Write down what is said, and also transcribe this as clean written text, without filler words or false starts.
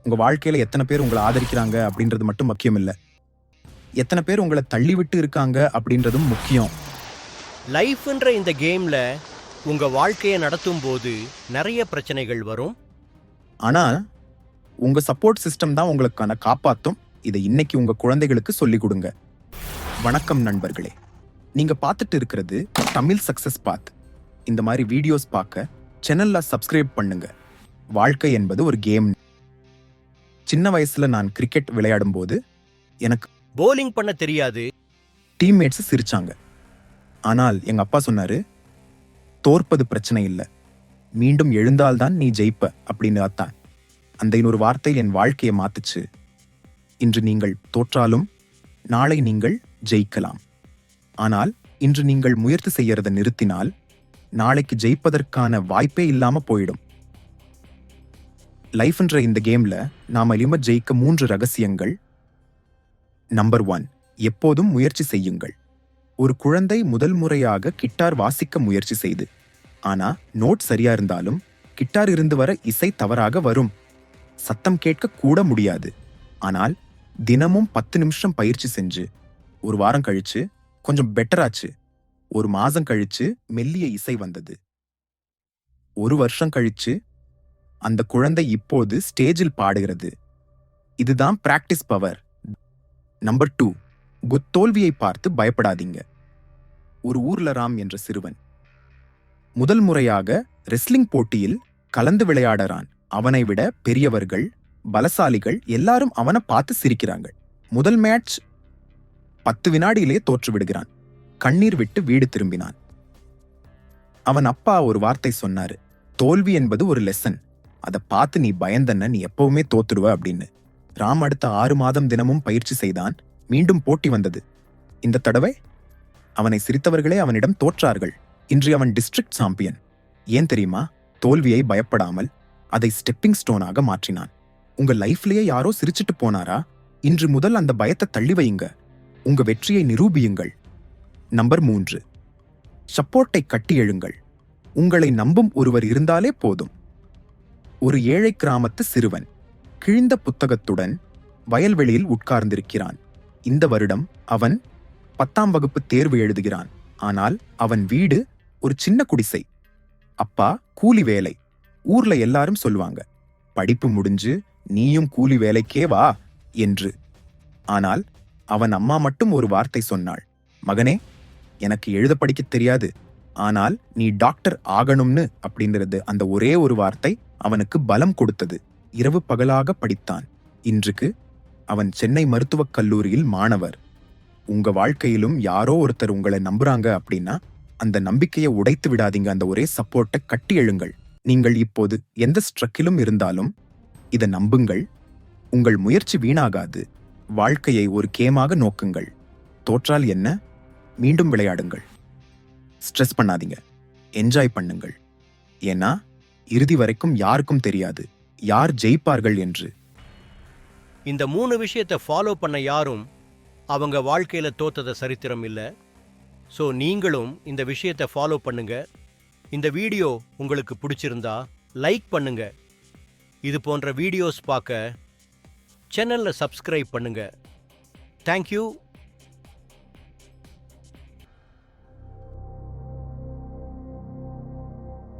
உங்க வாழ்க்கையில எத்தனை பேர் உங்களை ஆதரிக்கிறாங்க அப்படின்றது மட்டும் முக்கியம் இல்ல. எத்தனை பேர் உங்களை தள்ளிவிட்டு இருக்காங்க அப்படின்றதும் முக்கியம். லைஃப்ன்ற இந்த கேம்ல உங்க வாழ்க்கையை நடத்தும் போது நிறைய பிரச்சனைகள் வரும். ஆனா உங்க சப்போர்ட் சிஸ்டம் தான் உங்களுக்கான காப்பாத்தும். இதை இன்னைக்கு உங்க குழந்தைகளுக்கு சொல்லிக் கொடுங்க. வணக்கம் நண்பர்களே, நீங்க பார்த்துட்டு இருக்கிறது தமிழ் சக்சஸ் பாத். இந்த மாதிரி வீடியோஸ் பார்க்க சேனல்ல சப்ஸ்கிரைப் பண்ணுங்க. வாழ்க்கை என்பது ஒரு கேம். சின்ன வயசுல நான் கிரிக்கெட் விளையாடும் போது எனக்கு போலிங் பண்ண தெரியாது. டீம்மேட்ஸ் சிரிச்சாங்க. ஆனால் எங்க அப்பா சொன்னாரு, தோற்பது பிரச்சனை இல்ல, மீண்டும் எழுந்தால்தான் நீ ஜெயிப்ப அப்படின்னு. அத்தான் அந்த இன்னொரு வார்த்தை என் வாழ்க்கையை மாத்துச்சு. இன்று நீங்கள் தோற்றாலும் நாளை நீங்கள் ஜெயிக்கலாம். ஆனால் இன்று நீங்கள் முயற்சி செய்யறதை நிறுத்தினால் நாளைக்கு ஜெயிப்பதற்கான வாய்ப்பே இல்லாம போயிடும். லைஃப்ன்ற இந்த கேம்ல நாம லிமிட் ஜெயிக்க 3 ரகசியங்கள். நம்பர் 1, எப்போதும் முயற்சி செய்யுங்கள். ஒரு குழந்தை முதல் முறையாக கிட்டார் வாசிக்க முயற்சி செய்து, ஆனா நோட் சரியா இருந்தாலும் கிட்டார் இருந்து வர இசை தவறாக வரும். சத்தம் கேட்க கூட முடியாது. ஆனால் தினமும் 10 நிமிஷம் பயிற்சி செஞ்சு ஒரு வாரம் கழிச்சு கொஞ்சம் பெட்டராச்சு. ஒரு மாசம் கழிச்சு மெல்லிய இசை வந்தது. ஒரு வருஷம் கழிச்சு அந்த குழந்தை இப்போது ஸ்டேஜில் பாடுகிறது. இதுதான் பிராக்டிஸ் பவர். நம்பர் 2, தோல்வியை பார்த்து பயப்படாதீங்க. ஒரு ஊர்ல ராம் என்ற சிறுவன் முதல் முறையாக ரெஸ்லிங் போட்டியில் கலந்து விளையாடுறான். அவனை விட பெரியவர்கள், பலசாலிகள் எல்லாரும் அவனை பார்த்து சிரிக்கிறாங்க. முதல் மேட்ச் 10 வினாடியிலே தோற்று விடுகிறான். கண்ணீர் விட்டு வீடு திரும்பினான். அவன் அப்பா ஒரு வார்த்தை சொன்னாரு, தோல்வி என்பது ஒரு லெசன். அதை பார்த்து நீ பயந்தன, நீ எப்பவுமே தோத்துடுவ அப்படின்னு. ராம் அடுத்த 6 மாதம் தினமும் பயிற்சி செய்தான். மீண்டும் போட்டி வந்தது. இந்த தடவை அவனை சிரித்தவர்களே அவனிடம் தோற்றார்கள். இன்று அவன் டிஸ்ட்ரிக்ட் சாம்பியன். ஏன் தெரியுமா? தோல்வியை பயப்படாமல் அதை ஸ்டெப்பிங் ஸ்டோனாக மாற்றினான். உங்க லைஃப்லயே யாரோ சிரிச்சிட்டு போனாரா? இன்று முதல் அந்த பயத்தை தள்ளி வையுங்க. உங்க வெற்றியை நிரூபியுங்கள். நம்பர் 3, சப்போர்ட்டை கட்டி எழுங்கள். உங்களை நம்பும் ஒருவர் இருந்தாலே போதும். ஒரு ஏழை கிராமத்து சிறுவன் கிழிந்த புத்தகத்துடன் வயல்வெளியில் உட்கார்ந்திருக்கிறான். இந்த வருடம் அவன் 10ஆம் வகுப்பு தேர்வு எழுதுகிறான். ஆனால் அவன் வீடு ஒரு சின்ன குடிசை. அப்பா கூலி வேலை. ஊர்ல எல்லாரும் சொல்லுவாங்க, படிப்பு முடிஞ்சு நீயும் கூலி வேலைக்கே வா என்று. ஆனால் அவன் அம்மா மட்டும் ஒரு வார்த்தை சொன்னாள், மகனே, எனக்கு எழுத படிக்க தெரியாது, ஆனால் நீ டாக்டர் ஆகணும்னு அப்படிங்கிறது. அந்த ஒரே ஒரு வார்த்தை அவனுக்கு பலம் கொடுத்தது. இரவு பகலாக படித்தான். இன்றுக்கு அவன் சென்னை மருத்துவக் கல்லூரியில் மாணவர். உங்க வாழ்க்கையிலும் யாரோ ஒருத்தர் உங்களை நம்புறாங்க அப்படின்னா அந்த நம்பிக்கையை உடைத்து விடாதீங்க. அந்த ஒரே சப்போர்ட்டை கட்டி எழுங்கள். நீங்கள் இப்போது எந்த ஸ்ட்ரக்கிலும் இருந்தாலும் இதை நம்புங்கள். உங்கள் முயற்சி வீணாகாது. வாழ்க்கையை ஒரு கேமாக நோக்குங்கள். தோற்றால் என்ன, மீண்டும் விளையாடுங்கள். ஸ்ட்ரெஸ் பண்ணாதீங்க, என்ஜாய் பண்ணுங்கள். ஏன்னா இறுதி வரைக்கும் யாருக்கும் தெரியாது யார் ஜெயிப்பார்கள் என்று. இந்த 3 விஷயத்தை ஃபாலோ பண்ண யாரும் அவங்க வாழ்க்கையில தோத்தத சரித்திரம் இல்ல. ஸோ நீங்களும் இந்த விஷயத்தை ஃபாலோ பண்ணுங்க. இந்த வீடியோ உங்களுக்கு பிடிச்சிருந்தா லைக் பண்ணுங்க. இது போன்ற வீடியோஸ் பார்க்க சேனல்ல சப்ஸ்கிரைப் பண்ணுங்க. தேங்க்யூ.